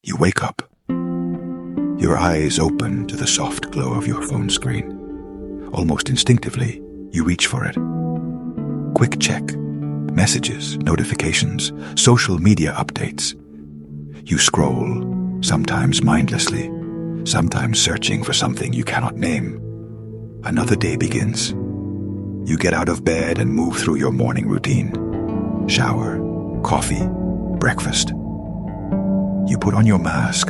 You wake up. Your eyes open to the soft glow of your phone screen. Almost instinctively, you reach for it. Quick check. Messages, notifications, social media updates. You scroll, sometimes mindlessly, sometimes searching for something you cannot name. Another day begins. You get out of bed and move through your morning routine. Shower, coffee, breakfast. You put on your mask,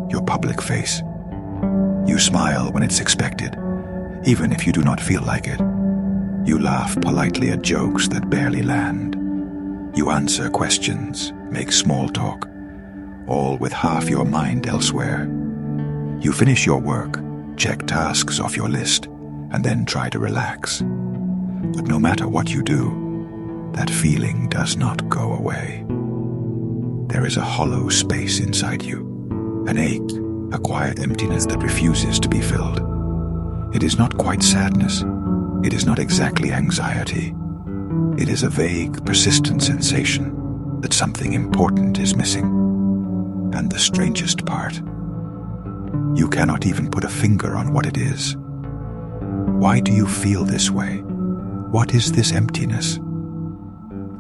your public face. You smile when it's expected, even if you do not feel like it. You laugh politely at jokes that barely land. You answer questions, make small talk, all with half your mind elsewhere. You finish your work, check tasks off your list, and then try to relax. But no matter what you do, that feeling does not go away. There is a hollow space inside you, an ache, a quiet emptiness that refuses to be filled. It is not quite sadness. It is not exactly anxiety. It is a vague, persistent sensation that something important is missing. And the strangest part, you cannot even put a finger on what it is. Why do you feel this way? What is this emptiness?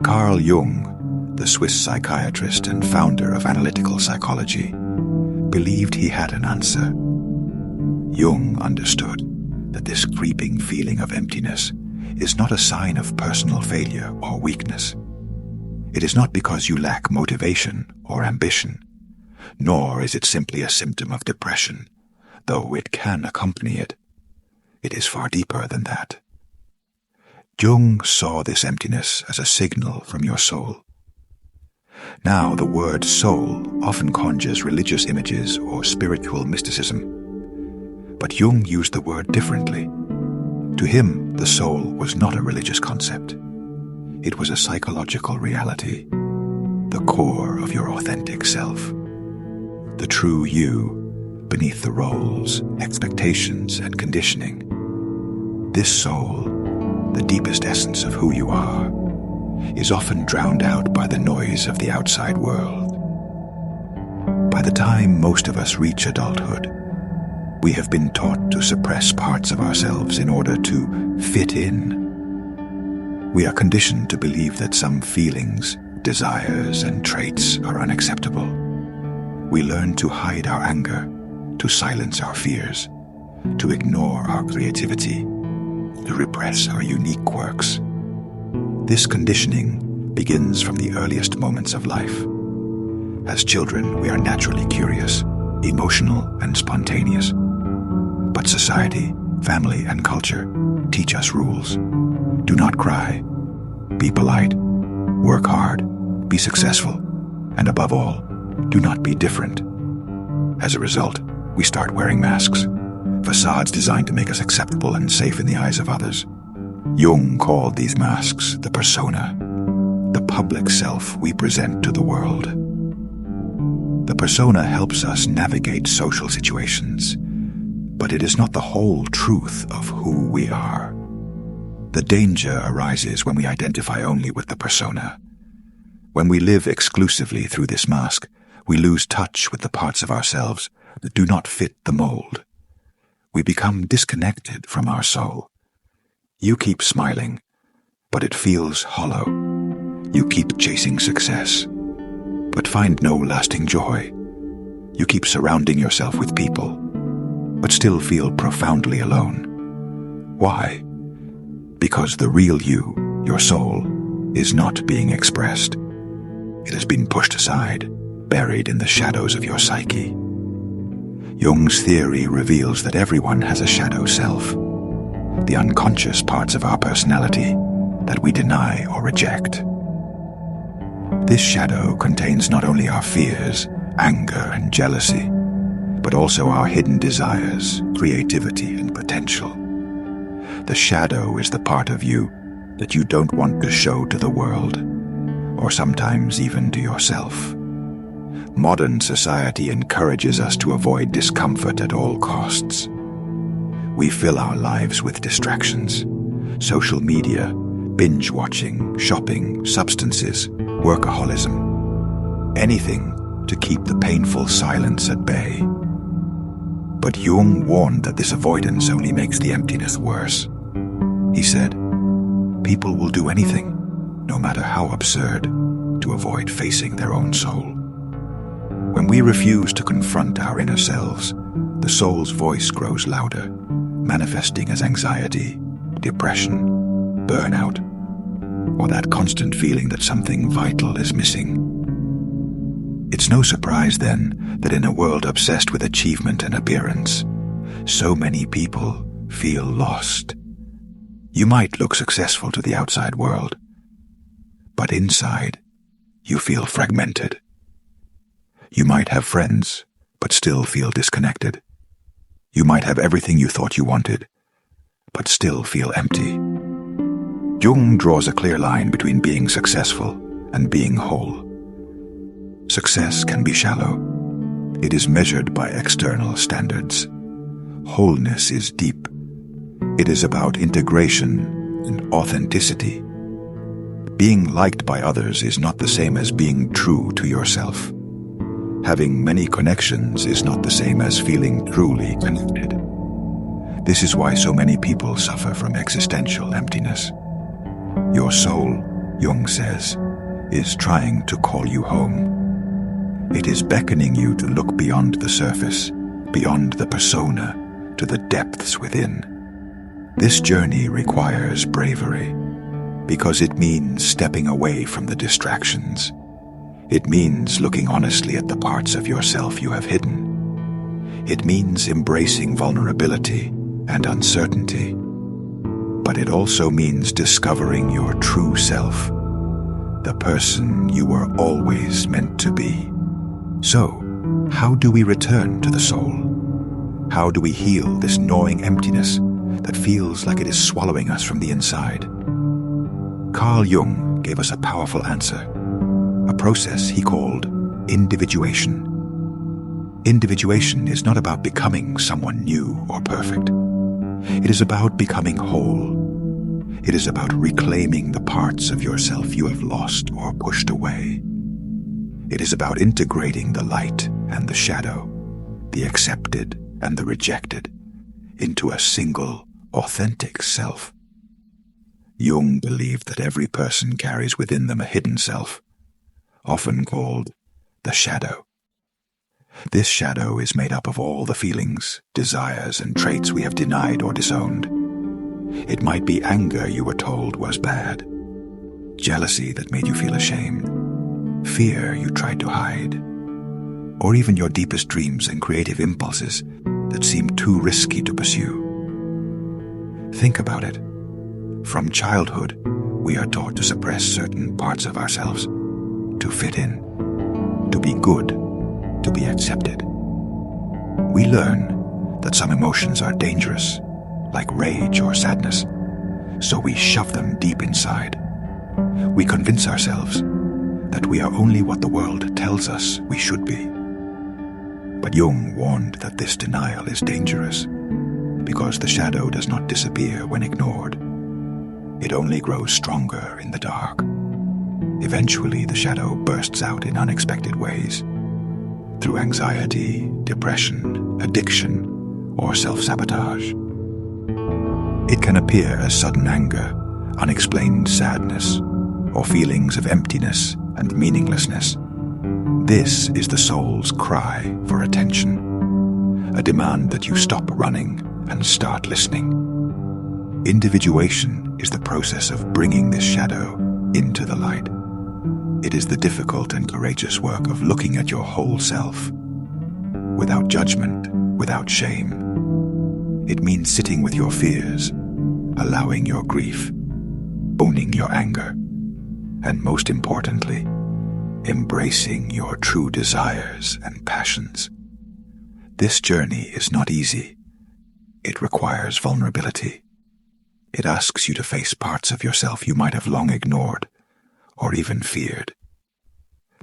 Carl Jung, the Swiss psychiatrist and founder of analytical psychology, believed he had an answer. Jung understood that this creeping feeling of emptiness is not a sign of personal failure or weakness. It is not because you lack motivation or ambition, nor is it simply a symptom of depression, though it can accompany it. It is far deeper than that. Jung saw this emptiness as a signal from your soul. Now, the word soul often conjures religious images or spiritual mysticism. But Jung used the word differently. To him, the soul was not a religious concept. It was a psychological reality, the core of your authentic self, the true you beneath the roles, expectations, and conditioning. This soul, the deepest essence of who you are, is often drowned out by the noise of the outside world. By the time most of us reach adulthood, we have been taught to suppress parts of ourselves in order to fit in. We are conditioned to believe that some feelings, desires, and traits are unacceptable. We learn to hide our anger, to silence our fears, to ignore our creativity, to repress our unique quirks. This conditioning begins from the earliest moments of life. As children, we are naturally curious, emotional, and spontaneous. But society, family, and culture teach us rules. Do not cry. Be polite. Work hard. Be successful. And above all, do not be different. As a result, we start wearing masks, facades designed to make us acceptable and safe in the eyes of others. Jung called these masks the persona, the public self we present to the world. The persona helps us navigate social situations, but it is not the whole truth of who we are. The danger arises when we identify only with the persona. When we live exclusively through this mask, we lose touch with the parts of ourselves that do not fit the mold. We become disconnected from our soul. You keep smiling, but it feels hollow. You keep chasing success, but find no lasting joy. You keep surrounding yourself with people, but still feel profoundly alone. Why? Because the real you, your soul, is not being expressed. It has been pushed aside, buried in the shadows of your psyche. Jung's theory reveals that everyone has a shadow self, the unconscious parts of our personality that we deny or reject. This shadow contains not only our fears, anger, and jealousy, but also our hidden desires, creativity, and potential. The shadow is the part of you that you don't want to show to the world, or sometimes even to yourself. Modern society encourages us to avoid discomfort at all costs. We fill our lives with distractions, social media, binge-watching, shopping, substances, workaholism. Anything to keep the painful silence at bay. But Jung warned that this avoidance only makes the emptiness worse. He said, people will do anything, no matter how absurd, to avoid facing their own soul. When we refuse to confront our inner selves, the soul's voice grows louder, manifesting as anxiety, depression, burnout, or that constant feeling that something vital is missing. It's no surprise, then, that in a world obsessed with achievement and appearance, so many people feel lost. You might look successful to the outside world, but inside, you feel fragmented. You might have friends, but still feel disconnected. You might have everything you thought you wanted, but still feel empty. Jung draws a clear line between being successful and being whole. Success can be shallow. It is measured by external standards. Wholeness is deep. It is about integration and authenticity. Being liked by others is not the same as being true to yourself. Having many connections is not the same as feeling truly connected. This is why so many people suffer from existential emptiness. Your soul, Jung says, is trying to call you home. It is beckoning you to look beyond the surface, beyond the persona, to the depths within. This journey requires bravery, because it means stepping away from the distractions. It means looking honestly at the parts of yourself you have hidden. It means embracing vulnerability and uncertainty. But it also means discovering your true self, the person you were always meant to be. So, how do we return to the soul? How do we heal this gnawing emptiness that feels like it is swallowing us from the inside? Carl Jung gave us a powerful answer, a process he called individuation. Individuation is not about becoming someone new or perfect. It is about becoming whole. It is about reclaiming the parts of yourself you have lost or pushed away. It is about integrating the light and the shadow, the accepted and the rejected, into a single, authentic self. Jung believed that every person carries within them a hidden self, often called the shadow. This shadow is made up of all the feelings, desires, and traits we have denied or disowned. It might be anger you were told was bad, jealousy that made you feel ashamed, fear you tried to hide, or even your deepest dreams and creative impulses that seem too risky to pursue. Think about it. From childhood, we are taught to suppress certain parts of ourselves, to fit in, to be good, to be accepted. We learn that some emotions are dangerous, like rage or sadness, so we shove them deep inside. We convince ourselves that we are only what the world tells us we should be. But Jung warned that this denial is dangerous, because the shadow does not disappear when ignored. It only grows stronger in the dark. Eventually, the shadow bursts out in unexpected ways, through anxiety, depression, addiction, or self-sabotage. It can appear as sudden anger, unexplained sadness, or feelings of emptiness and meaninglessness. This is the soul's cry for attention, a demand that you stop running and start listening. Individuation is the process of bringing this shadow into the light. It is the difficult and courageous work of looking at your whole self, without judgment, without shame. It means sitting with your fears, allowing your grief, owning your anger, and most importantly, embracing your true desires and passions. This journey is not easy. It requires vulnerability. It asks you to face parts of yourself you might have long ignored or even feared.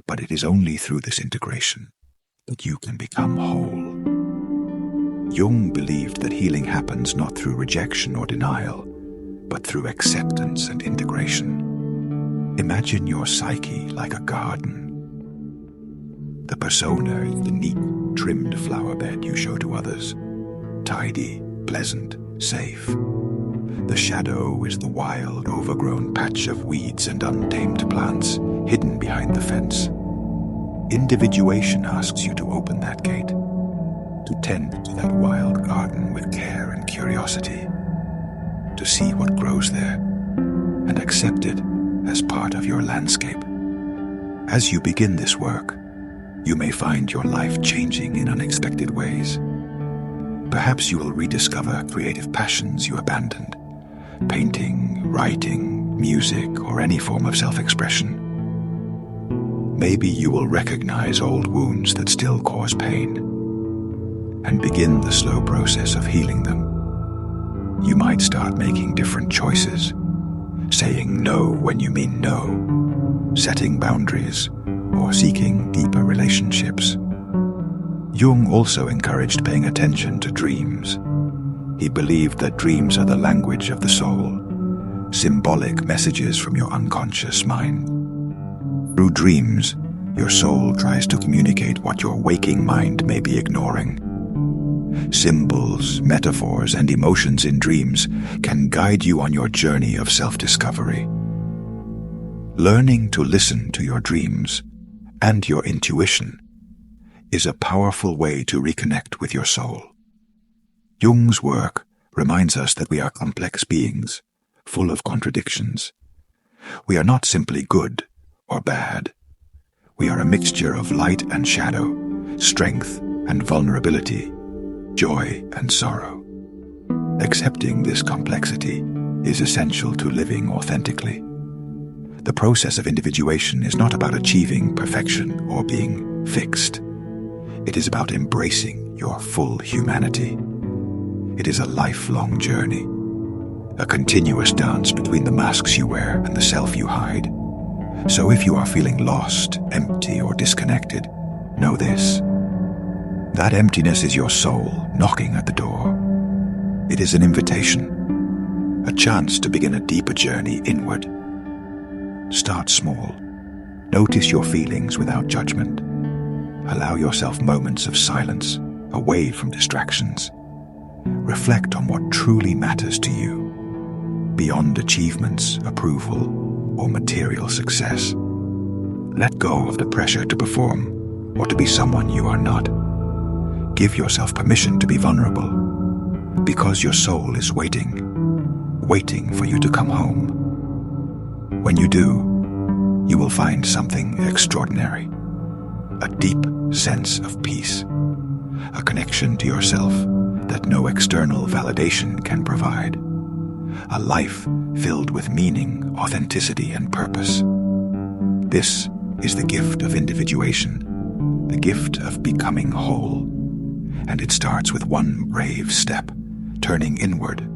But it is only through this integration that you can become whole. Jung believed that healing happens not through rejection or denial, but through acceptance and integration. Imagine your psyche like a garden. The persona is the neat, trimmed flower bed you show to others. Tidy, pleasant, safe. The shadow is the wild, overgrown patch of weeds and untamed plants hidden behind the fence. Individuation asks you to open that gate, to tend to that wild garden with care and curiosity, to see what grows there and accept it as part of your landscape. As you begin this work, you may find your life changing in unexpected ways. Perhaps you will rediscover creative passions you abandoned, painting, writing, music, or any form of self-expression. Maybe you will recognize old wounds that still cause pain and begin the slow process of healing them. You might start making different choices, saying no when you mean no, setting boundaries, or seeking deeper relationships. Jung also encouraged paying attention to dreams. He believed that dreams are the language of the soul, symbolic messages from your unconscious mind. Through dreams, your soul tries to communicate what your waking mind may be ignoring. Symbols, metaphors, and emotions in dreams can guide you on your journey of self-discovery. Learning to listen to your dreams and your intuition is a powerful way to reconnect with your soul. Jung's work reminds us that we are complex beings, full of contradictions. We are not simply good or bad. We are a mixture of light and shadow, strength and vulnerability, joy and sorrow. Accepting this complexity is essential to living authentically. The process of individuation is not about achieving perfection or being fixed. It is about embracing your full humanity. It is a lifelong journey, a continuous dance between the masks you wear and the self you hide. So if you are feeling lost, empty, or disconnected, know this. That emptiness is your soul knocking at the door. It is an invitation, a chance to begin a deeper journey inward. Start small. Notice your feelings without judgment. Allow yourself moments of silence, away from distractions. Reflect on what truly matters to you, beyond achievements, approval, or material success. Let go of the pressure to perform or to be someone you are not. Give yourself permission to be vulnerable, because your soul is waiting for you to come home. When you do, you will find something extraordinary. A deep sense of peace, a connection to yourself that no external validation can provide, a life filled with meaning, authenticity, and purpose. This is the gift of individuation, the gift of becoming whole, and it starts with one brave step, turning inward